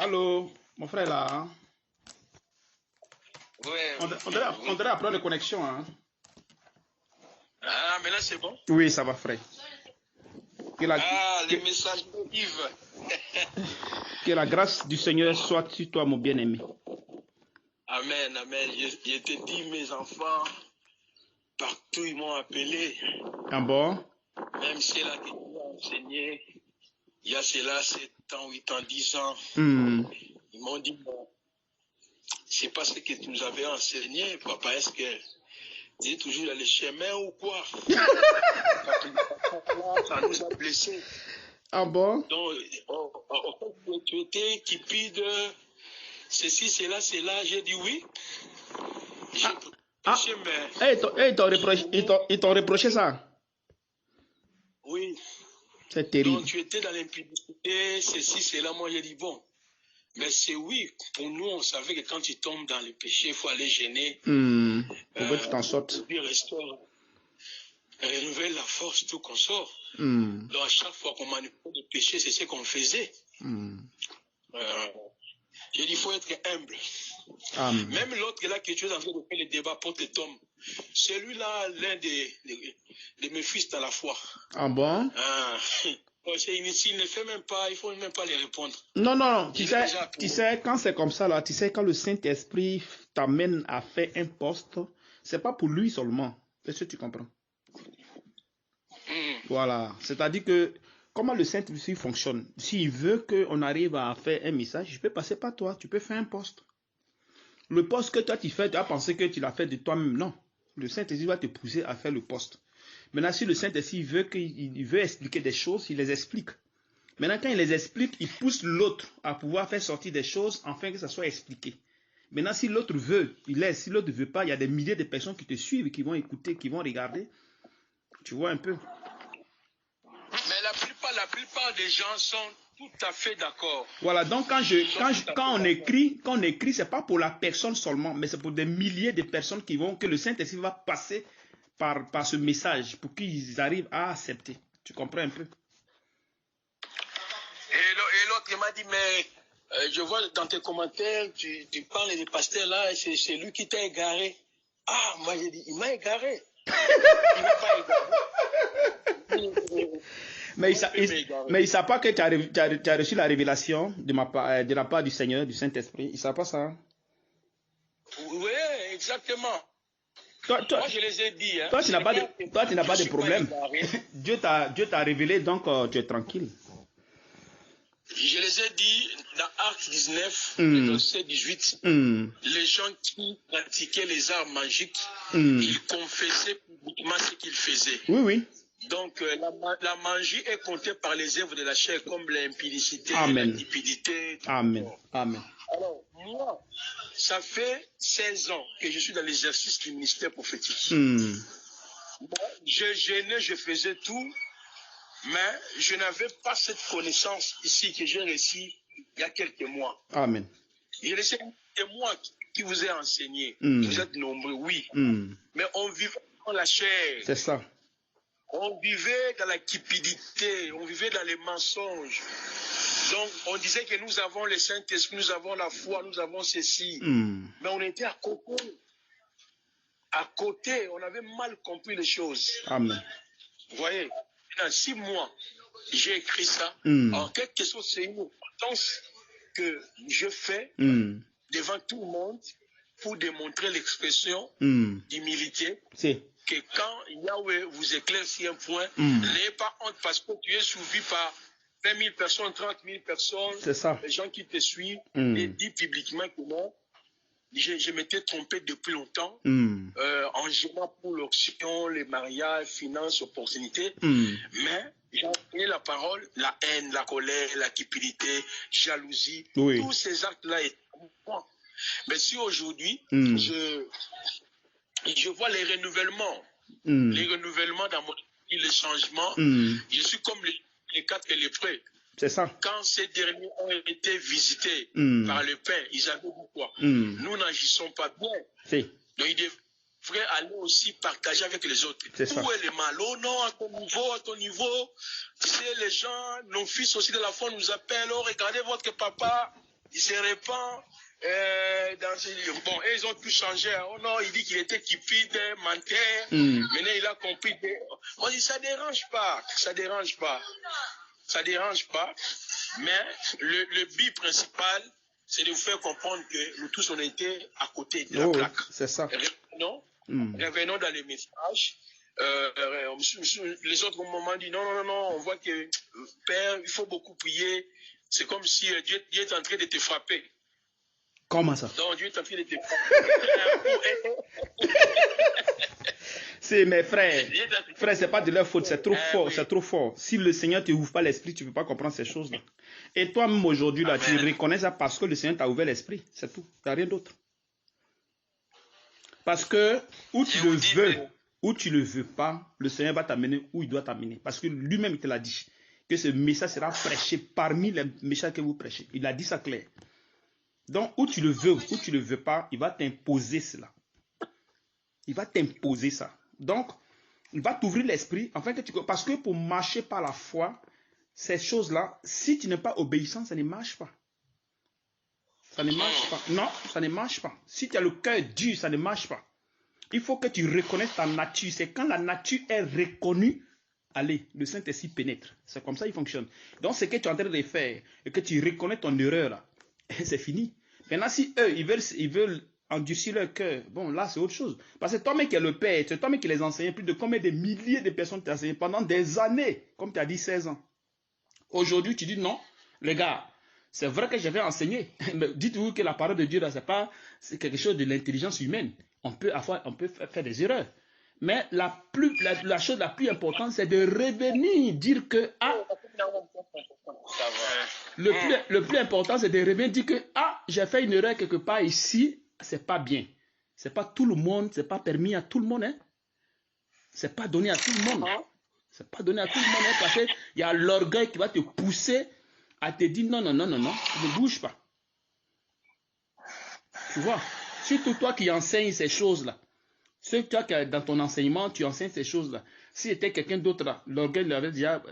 Allô, mon frère là, hein? Ouais, On dirait un problème de connexion, hein? ah, mais là c'est bon. Oui, ça va, frère. Que la, Ah, que, les messages de Yves. que la grâce du Seigneur soit sur toi, mon bien-aimé. Amen, amen. Je te dis, mes enfants, partout ils m'ont appelé. Ah bon? Même si là que tu as enseigné, il y a cela 7 ans, 8 ans, 10 ans. Ils m'ont dit, bon, c'est pas ce que tu nous avais enseigné, papa. Est-ce que tu es toujours dans les chemins ou quoi? Ça nous a blessés. Ah bon? Donc, tu étais cupide, ceci, cela, j'ai dit oui. J'ai prêché, mais... Ils t'ont reproché ça? Oui. C'est terrible. Donc, tu étais dans l'impudicité, ceci, cela, moi j'ai dit bon. Mais c'est oui, pour nous, on savait que quand tu tombes dans le péché, il faut aller gêner. Pour que tu t'en sortes. Puis restaure, renouvelle la force, tout qu'on sort. Donc, à chaque fois qu'on manipule le péché, c'est ce qu'on faisait. J'ai dit, il faut être humble. Même l'autre là que tu es en train de faire le débat pour te tomber, celui-là, l'un de mes fils dans la foi. Ah bon? Il ne fait même pas, il ne faut même pas les répondre. Non. Tu sais, quand c'est comme ça, là, tu sais, quand le Saint-Esprit t'amène à faire un poste, c'est pas pour lui seulement. Est-ce que tu comprends? Voilà. C'est-à-dire que, comment le Saint-Esprit fonctionne? S'il veut qu'on arrive à faire un message, je peux passer par toi, tu peux faire un poste. Le poste que toi tu fais, tu as pensé que tu l'as fait de toi-même. Non. Le Saint-Esprit va te pousser à faire le poste. Maintenant, si le Saint-Esprit veut expliquer des choses, il les explique. Maintenant, quand il les explique, il pousse l'autre à pouvoir faire sortir des choses afin que ça soit expliqué. Maintenant, si l'autre veut, il laisse. Si l'autre ne veut pas, il y a des milliers de personnes qui te suivent, qui vont écouter, qui vont regarder. Tu vois un peu. Mais la plupart des gens sont tout à fait d'accord. Voilà, donc quand on écrit, c'est pas pour la personne seulement, mais c'est pour des milliers de personnes que le Saint-Esprit va passer par ce message pour qu'ils arrivent à accepter. Tu comprends un peu? Et l'autre m'a dit, mais je vois dans tes commentaires, tu parles des pasteurs là, c'est lui qui t'a égaré. Ah, moi j'ai dit, il m'a égaré. Il m'a pas égaré. Mais il ne savent pas que tu as reçu la révélation de la part du Seigneur, du Saint-Esprit. Ils ne savent pas ça. Oui, exactement. Moi, je les ai dit. Hein, toi, tu n'as pas de problème. Dieu t'a révélé, donc tu es tranquille. Je les ai dit dans Actes 19, verset 18, les gens qui pratiquaient les arts magiques, ils confessaient publiquement ce qu'ils faisaient. Oui. Donc, la magie est comptée par les œuvres de la chair comme l'impudicité, la cupidité. Amen. Alors, moi, ça fait 16 ans que je suis dans l'exercice du ministère prophétique. Moi, je gênais, je faisais tout, mais je n'avais pas cette connaissance ici que j'ai reçue il y a quelques mois. Amen. C'est moi qui vous ai enseigné. Vous êtes nombreux, oui. Mais on vivait dans la chair. C'est ça. On vivait dans la cupidité, on vivait dans les mensonges. Donc, on disait que nous avons le Saint-Esprit, nous avons la foi, nous avons ceci. Mais on était à côté. À côté, on avait mal compris les choses. Amen. Vous voyez, dans 6 mois, j'ai écrit ça. En quelque chose, c'est une importance que je fais devant tout le monde pour démontrer l'expression d'humilité. Que quand Yahweh vous éclaire sur un point, n'ayez pas honte parce que tu es suivi par 20 000 personnes, 30 000 personnes, les gens qui te suivent, et dis publiquement que non, je m'étais trompé depuis longtemps, en gênant pour l'option, les mariages, finances, opportunités, mais j'ai enseigné la parole, la haine, la colère, la cupidité, jalousie, tous ces actes-là étaient moi. Mais si aujourd'hui, je vois les renouvellements dans mon vie, les changements. Je suis comme les 4 lépreux. C'est ça. Quand ces derniers ont été visités par le Père, ils avaient dit quoi? Nous n'agissons pas bien. Donc ils devraient aller aussi partager avec les autres. Où est le mal? Oh non, à ton niveau, tu sais, les gens, nos fils aussi de la foi nous appellent, oh regardez votre papa. il se répand dans ces... Bon, et ils ont tout changé. Oh non, il dit qu'il était cupide, menteur. Maintenant, il a compris. Moi, je dis, ça dérange pas. Ça dérange pas. Ça dérange pas. Mais le but principal, c'est de vous faire comprendre que nous tous, on était à côté de la plaque. C'est ça. Revenons dans les messages. Les autres moments disent non, on voit que Père, il faut beaucoup prier. C'est comme si Dieu est en train de te frapper. Comment ça? Donc Dieu est en train de te frapper. C'est mes frères. Frère, c'est pas de leur faute, c'est trop fort, c'est trop fort. Si le Seigneur ne t'ouvre pas l'esprit, tu ne peux pas comprendre ces choses-là. Et toi-même aujourd'hui, là, tu reconnais ça parce que le Seigneur t'a ouvert l'esprit. C'est tout. Il n'y a rien d'autre. Parce que où tu le veux, où tu ne le veux pas, le Seigneur va t'amener où il doit t'amener. Parce que lui-même, il te l'a dit. Que ce message sera prêché parmi les messages que vous prêchez. Il a dit ça clair. Donc, où tu le veux, où tu ne le veux pas, il va t'imposer cela. Il va t'imposer ça. Donc, il va t'ouvrir l'esprit. Parce que pour marcher par la foi, ces choses-là, si tu n'es pas obéissant, ça ne marche pas. Ça ne marche pas. Non, ça ne marche pas. Si tu as le cœur dur, ça ne marche pas. Il faut que tu reconnaisses ta nature. C'est quand la nature est reconnue, allez, le Saint-Esprit pénètre. C'est comme ça qu'il fonctionne. Donc, ce que tu es en train de faire et que tu reconnais ton erreur, là, c'est fini. Maintenant, si eux, ils veulent endurcir leur cœur, bon, là, c'est autre chose. Parce que toi-même qui es le père, c'est toi-même qui les enseignais, plus de combien de milliers de personnes t'ont enseigné pendant des années, comme tu as dit 16 ans. Aujourd'hui, tu dis non, les gars, c'est vrai que j'avais enseigné. Mais dites-vous que la parole de Dieu, là, c'est quelque chose de l'intelligence humaine. On peut faire des erreurs. Mais la chose la plus importante, c'est de revenir dire que, le plus important, c'est de revenir dire que, j'ai fait une erreur quelque part ici, c'est pas bien. C'est pas tout le monde, c'est pas permis à tout le monde, hein. C'est pas donné à tout le monde. C'est pas donné à tout le monde, hein, parce qu'il y a l'orgueil qui va te pousser à te dire non, ne bouge pas. Tu vois, surtout toi qui enseignes ces choses-là. Toi qui dans ton enseignement, tu enseignes ces choses-là. Si c'était quelqu'un d'autre là, l'orgueil l'avait déjà,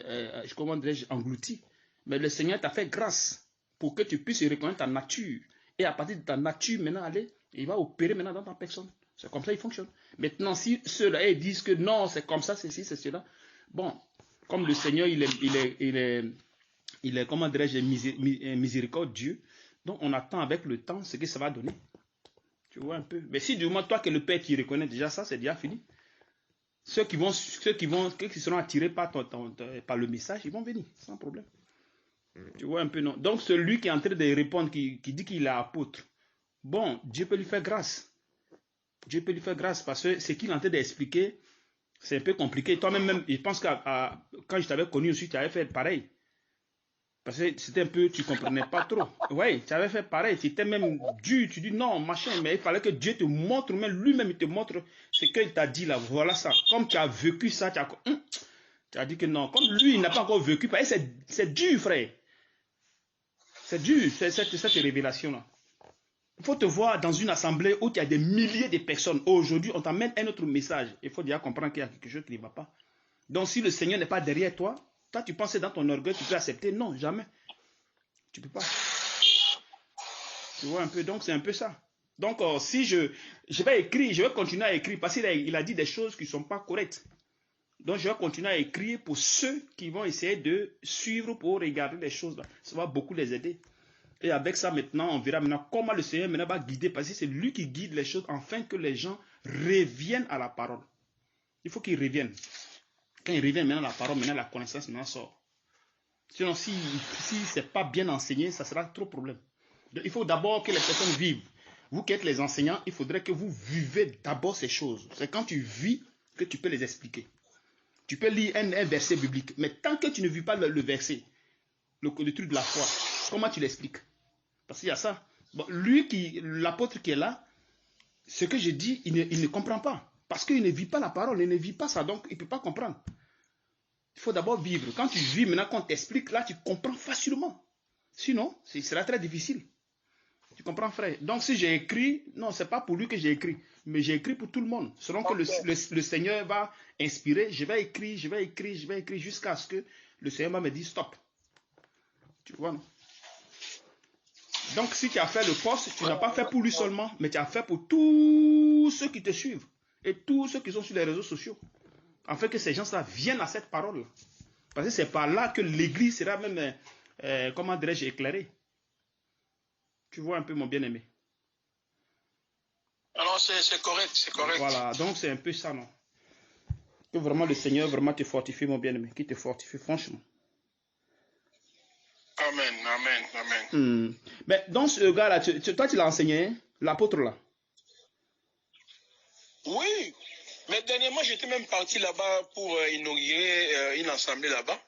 comment dirais-je, englouti. Mais le Seigneur t'a fait grâce pour que tu puisses reconnaître ta nature. Et à partir de ta nature, maintenant, il va opérer maintenant dans ta personne. C'est comme ça qu'il fonctionne. Maintenant, si ceux-là ils disent que non, c'est comme ça, c'est ci, c'est cela. Bon, comme le Seigneur, il est comment dirais-je, miséricordieux. Donc, on attend avec le temps ce que ça va donner. Tu vois un peu. Mais si du moins, toi que le Père qui reconnaît déjà ça, c'est déjà fini. Ceux qui seront attirés par le message, ils vont venir, sans problème. Tu vois un peu, non? Donc, celui qui est en train de répondre, qui dit qu'il est apôtre, bon, Dieu peut lui faire grâce. Dieu peut lui faire grâce parce que ce qu'il est en train d'expliquer, c'est un peu compliqué. Toi-même, je pense que quand je t'avais connu aussi, tu avais fait pareil. Parce que c'était un peu, tu ne comprenais pas trop. Oui, tu avais fait pareil. Tu étais même dur. Tu dis non, machin. Mais il fallait que Dieu te montre, même lui-même, il te montre ce qu'il t'a dit là. Voilà ça. Comme tu as vécu ça, tu as dit que non. Comme lui, il n'a pas encore vécu. C'est dur, frère. C'est dur, cette révélation-là. Il faut te voir dans une assemblée où il y a des milliers de personnes. Aujourd'hui, on t'amène un autre message. Il faut déjà comprendre qu'il y a quelque chose qui ne va pas. Donc, si le Seigneur n'est pas derrière toi, toi, tu penses dans ton orgueil, tu peux accepter? Non, jamais. Tu ne peux pas. Tu vois un peu, donc c'est un peu ça. Donc, si je vais écrire, je vais continuer à écrire, parce qu'il a dit des choses qui ne sont pas correctes. Donc, je vais continuer à écrire pour ceux qui vont essayer de suivre pour regarder les choses là. Ça va beaucoup les aider. Et avec ça, maintenant, on verra maintenant comment le Seigneur maintenant va guider, parce que c'est lui qui guide les choses, afin que les gens reviennent à la parole. Il faut qu'ils reviennent. Quand ils reviennent maintenant à la parole, maintenant la connaissance maintenant sort. Sinon, si ce n'est pas bien enseigné, ça sera trop problème. Donc, il faut d'abord que les personnes vivent. Vous qui êtes les enseignants, il faudrait que vous vivez d'abord ces choses. C'est quand tu vis que tu peux les expliquer. Tu peux lire un verset biblique, mais tant que tu ne vis pas le verset, le truc de la foi, comment tu l'expliques? Parce qu'il y a ça. Bon, l'apôtre qui est là, ce que je dis, il ne comprend pas. Parce qu'il ne vit pas la parole, il ne vit pas ça, donc il ne peut pas comprendre. Il faut d'abord vivre. Quand tu vis, maintenant qu'on t'explique, là, tu comprends facilement. Sinon, ce sera très difficile. Tu comprends, frère? Donc, si j'ai écrit, non, ce n'est pas pour lui que j'ai écrit, mais j'ai écrit pour tout le monde. Selon que le Seigneur va inspirer, je vais écrire, jusqu'à ce que le Seigneur va me dire stop. Tu vois, non? Donc, si tu as fait le poste, tu n'as pas fait pour lui seulement, mais tu as fait pour tous ceux qui te suivent et tous ceux qui sont sur les réseaux sociaux. Afin que ces gens-là viennent à cette parole-là. Parce que c'est par là que l'église sera même, comment dirais-je, éclairée. Tu vois un peu, mon bien-aimé. Alors, c'est correct, c'est correct. Voilà, donc c'est un peu ça, non? Que vraiment le Seigneur vraiment te fortifie, mon bien-aimé. Qui te fortifie, franchement. Amen, amen, amen. Mais dans ce gars-là, toi, tu l'as enseigné, hein? L'apôtre là? Oui, mais dernièrement, j'étais même parti là-bas pour inaugurer une assemblée là-bas.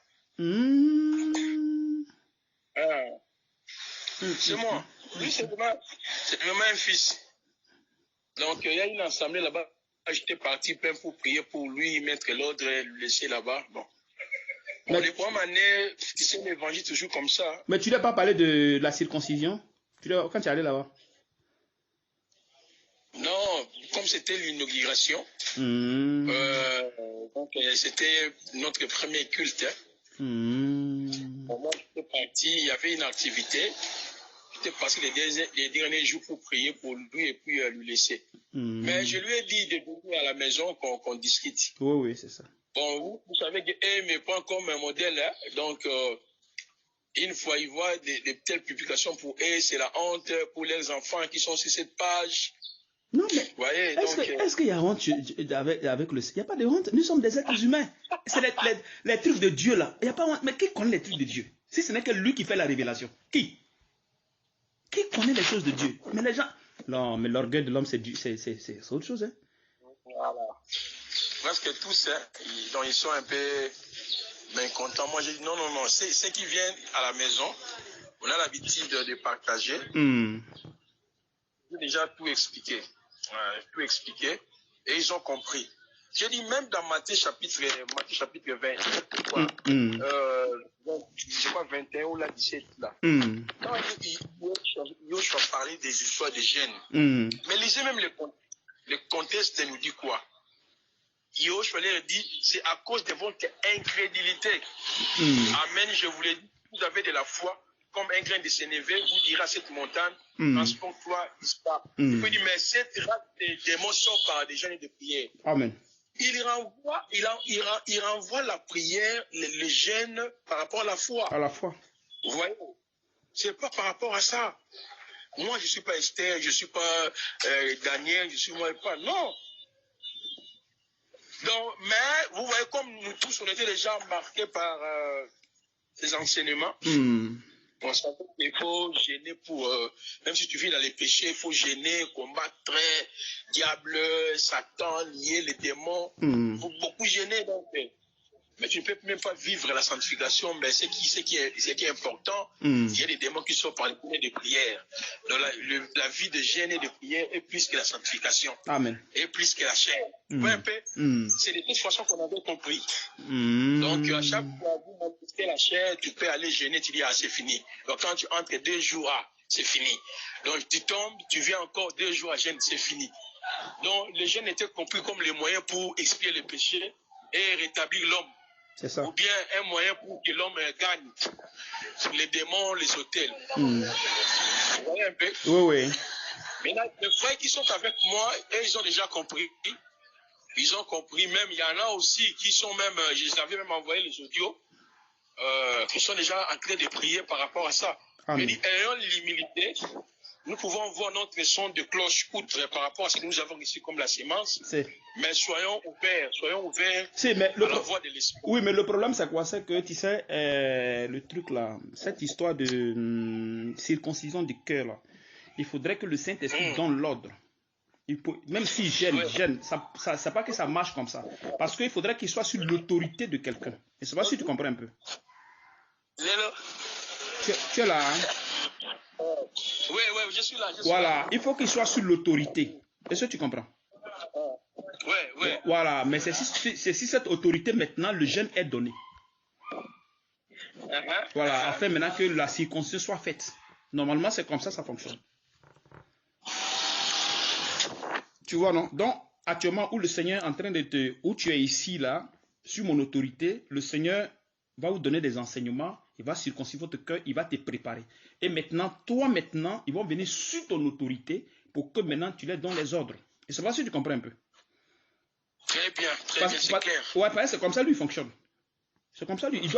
C'est moi. Lui, c'est vraiment un fils. Donc, il y a une assemblée là-bas. J'étais parti même pour prier pour lui, mettre l'ordre et le laisser là-bas. Bon. Bon, les premières années, tu sais, l'évangile toujours comme ça. Mais tu n'as pas parlé de la circoncision quand tu es allé là-bas? Non, comme c'était l'inauguration, donc c'était notre premier culte. Moi, j'étais parti, il y avait une activité. J'étais passé les derniers jours pour prier pour lui et puis lui laisser. Mais je lui ai dit de venir à la maison qu'on discute. Oui, oui, c'est ça. Bon, vous savez qu'elle me prend comme un modèle, hein? Donc, une fois ils voient des telles publications pour eux, c'est la honte pour les enfants qui sont sur cette page. Non, mais voyez, est-ce qu'il y a honte avec le... Il n'y a pas de honte. Nous sommes des êtres humains. C'est les trucs de Dieu là. Il n'y a pas honte. Mais qui connaît les trucs de Dieu? Si ce n'est que lui qui fait la révélation. Qui connaît les choses de Dieu? Mais les gens... Non, mais l'orgueil de l'homme, c'est autre chose. Hein? Voilà. Parce que tous, hein, ils sont un peu mécontents. Moi, j'ai dit non. Ceux qui viennent à la maison, on a l'habitude de partager. J'ai déjà tout expliqué. Et ils ont compris. J'ai dit même dans Matthieu chapitre 20, je crois 21 ou la 17 là. Quand Yoshua parlait des histoires de gênes, mais lisez même le contexte nous dit quoi? Yoshua leur dit, c'est à cause de votre incrédulité. Amen, je vous l'ai dit, vous avez de la foi. Comme un grain de sénévé, vous dira à cette montagne, transporte-toi, disparaît. Il peut dire, mais cette race de démons sort par des gens de prière. Amen. Il renvoie la prière, le gêne par rapport à la foi. À la foi. Vous voyez? C'est pas par rapport à ça. Moi, je suis pas Esther, je suis pas Daniel, je suis moi pas. Non. Donc, mais vous voyez, comme nous tous, on était déjà marqués par ces enseignements. On savait qu'il faut gêner pour, même si tu vis dans les péchés, il faut gêner, combattre, diable, Satan, lier les démons. Il faut beaucoup gêner. Donc, mais tu ne peux même pas vivre la sanctification. Mais ce qui est important, il y a des démons qui sont par les prières de prière. Donc la vie de gêne et de prière est plus que la sanctification. Amen. Et plus que la chair. C'est de toute façon qu'on avait compris. Donc à chaque fois que vous manifestez la chair, tu peux aller gêner, tu dis ah c'est fini. Donc quand tu entres 2 jours, ah c'est fini. Donc tu tombes, tu viens encore 2 jours à gêne, c'est fini. Donc le gêne était compris comme le moyen pour expier le péché et rétablir l'homme. C'est ça. Ou bien un moyen pour que l'homme gagne les démons, les hôtels. Vous voyez un peu? Oui. Maintenant, les frères qui sont avec moi, ils ont déjà compris. Ils ont compris, même il y en a aussi qui sont même, je les avais même envoyé les audios, qui sont déjà en train de prier par rapport à ça. Amen. Mais ayons l'humilité, nous pouvons voir notre son de cloche outre par rapport à ce que nous avons ici comme la sémence. Mais soyons ouverts à la voix de l'esprit. Oui, mais le problème c'est quoi? C'est que tu sais, le truc là, cette histoire de circoncision du cœur là, il faudrait que le Saint-Esprit donne l'ordre. Même s'il gêne, ça pas que ça marche comme ça. Parce qu'il faudrait qu'il soit sur l'autorité de quelqu'un. Et je ne sais pas si tu comprends un peu. Tu es là, hein? Oui, je suis là. Voilà, il faut qu'il soit sur l'autorité. Est-ce que tu comprends? Oui. Voilà, mais c'est si cette autorité maintenant, le gêne est donné. Voilà, afin maintenant que la circoncision soit faite. Normalement, c'est comme ça fonctionne. Tu vois, non? Donc, actuellement, où le Seigneur est en train où tu es ici, là, sur mon autorité, le Seigneur va vous donner des enseignements Il va circoncire votre cœur, il va te préparer. Et maintenant, toi, maintenant, ils vont venir sur ton autorité pour que maintenant tu les donnes les ordres. Et c'est pas si tu comprends un peu. Très bien, c'est clair. Ouais, parce que c'est comme ça lui il fonctionne. C'est comme ça lui. Il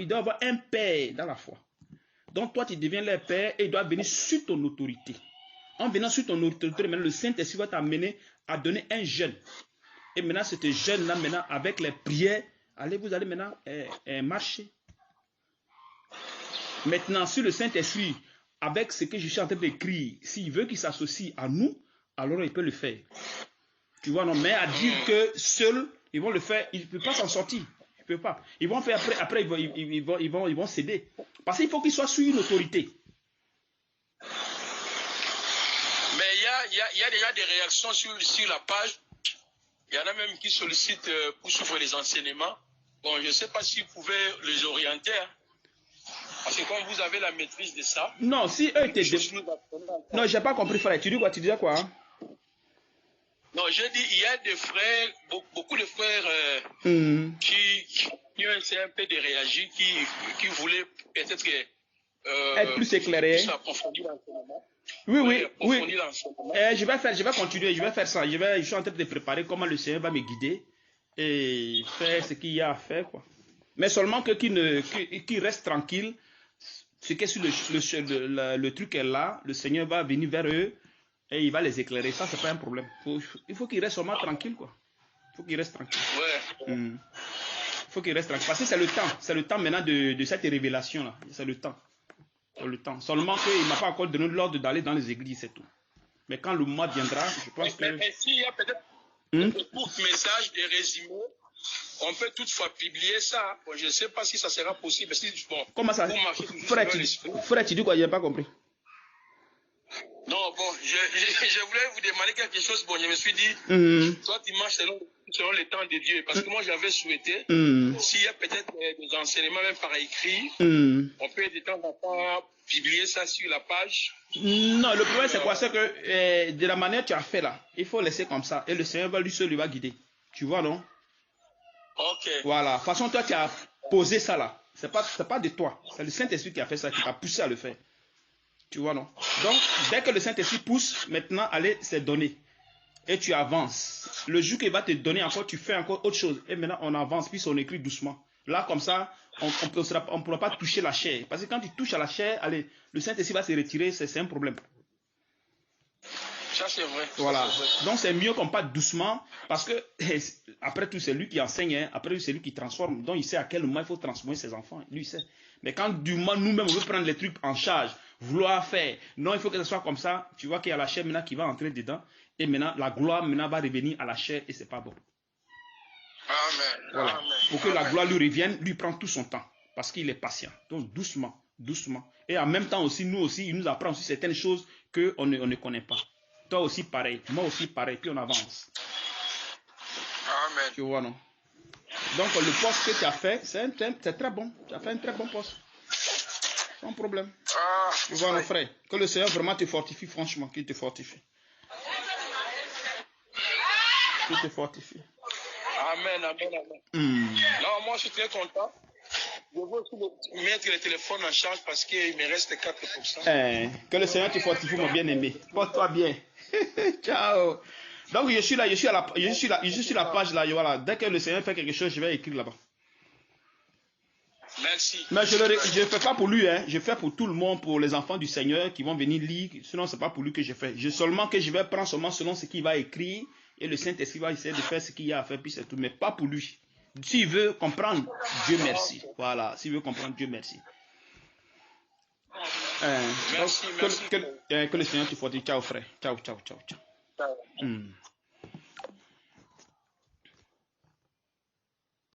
doit avoir un père dans la foi. Donc toi, tu deviens leur père et il doit venir sur ton autorité. En venant sur ton autorité, maintenant, le Saint-Esprit va t'amener à donner un jeûne. Et maintenant, ce jeûne-là, maintenant, avec les prières, vous allez maintenant marcher. Maintenant, sur le Saint-Esprit, avec ce que je suis en train d'écrire, s'il veut qu'il s'associe à nous, alors il peut le faire. Tu vois, non, mais à dire que seul, ils vont le faire, il ne peut pas s'en sortir. Il peut pas. Ils vont faire après ils vont céder. Parce qu'il faut qu'ils soient sur une autorité. Mais il y a déjà des réactions sur la page. Il y en a même qui sollicitent pour suivre les enseignements. Bon, je ne sais pas si vous pouvez les orienter. Hein. Parce que comme vous avez la maîtrise de ça. Non, si eux étaient. Non, j'ai pas compris, frère. Tu dis quoi? Tu disais quoi? Hein? Non, je dis, il y a des frères, beaucoup de frères qui ont essayé un peu de réagir, qui voulaient peut-être être plus éclairés. Oui. Je vais continuer, je vais faire ça. Je suis en train de préparer comment le Seigneur va me guider et faire ce qu'il y a à faire, quoi. Mais seulement qu'il reste tranquille. Ce qui est sur le truc est là, le Seigneur va venir vers eux et il va les éclairer. Ça, c'est pas un problème. Il faut qu'il reste seulement tranquille, quoi. Il faut qu'il reste tranquille. Ouais. Il faut qu'il reste tranquille. Parce que c'est le temps. C'est le temps maintenant de cette révélation-là. C'est le temps. Le temps. Seulement qu'il ne m'a pas encore donné l'ordre d'aller dans les églises, c'est tout. Mais quand le mois viendra, je pense que... Mais s'il y a peut-être un court message, des résumés, on peut toutefois publier ça. Bon, je ne sais pas si ça sera possible. Bon, comment ça? Frère, tu dis quoi? Je n'ai pas compris. Non, bon, je voulais vous demander quelque chose. Bon, je me suis dit, toi, tu marches selon le temps de Dieu. Parce que moi, j'avais souhaité, s'il y a peut-être des enseignements, même par écrit, on peut de temps en temps publier ça sur la page. Non, le problème, c'est quoi? C'est que de la manière que tu as fait là, il faut laisser comme ça. Et le Seigneur va lui seul lui va guider. Tu vois, non? Ok. Voilà. De toute façon, toi, tu as posé ça là. C'est pas de toi. C'est le Saint-Esprit qui a fait ça, qui t'a poussé à le faire. Tu vois, non? Donc, dès que le Saint-Esprit pousse, maintenant, allez, c'est donné. Et tu avances. Le jour qu'il va te donner encore, tu fais encore autre chose. Et maintenant, on avance, puis on écrit doucement. Là, comme ça, on ne pourra pas toucher la chair. Parce que quand tu touches à la chair, allez, le Saint-Esprit va se retirer, c'est un problème. Ça, c'est vrai. Voilà. Donc, c'est mieux qu'on parte doucement. Parce que, après tout, c'est lui qui enseigne. Hein. Après, c'est lui qui transforme. Donc, il sait à quel moment il faut transformer ses enfants. Lui, il sait. Mais quand du moment, nous-mêmes, on veut prendre les trucs en charge, vouloir faire, non, il faut que ce soit comme ça. Tu vois qu'il y a la chair maintenant qui va entrer dedans. Et maintenant, la gloire maintenant va revenir à la chair et c'est pas bon. Amen. Voilà. Amen. Pour que la gloire lui revienne, lui prend tout son temps. Parce qu'il est patient. Donc, doucement, doucement. Et en même temps aussi, nous aussi, il nous apprend aussi certaines choses qu'on ne connaît pas. Toi aussi, pareil. Moi aussi, pareil. Puis on avance. Amen. Tu vois, non? Donc, le poste que tu as fait, c'est très bon. Tu as fait un très bon poste. Sans problème. Tu vois, mon frère, que le Seigneur vraiment te fortifie, franchement, qu'il te fortifie. Qu'il te fortifie. Amen, amen, amen. Non, moi, je suis très content. Je veux aussi mettre le téléphone en charge parce qu'il me reste 4%. Que le Seigneur te fortifie, mon bien-aimé. Porte-toi bien. Ciao. Donc, je suis là, je suis sur la page là. Voilà. Dès que le Seigneur fait quelque chose, je vais écrire là-bas. Merci. Mais je ne fais pas pour lui, hein. Je fais pour tout le monde, pour les enfants du Seigneur qui vont venir lire. Sinon, ce n'est pas pour lui que je fais. Seulement que je vais prendre seulement selon ce qu'il va écrire. Et le Saint-Esprit va essayer de faire ce qu'il y a à faire, puis c'est tout. Mais pas pour lui. S'il veut comprendre, Dieu merci. Voilà. S'il veut comprendre, Dieu merci. Merci, donc, que le Seigneur te fortifie. Ciao, frère. Ciao, ciao, ciao, ciao. Ciao.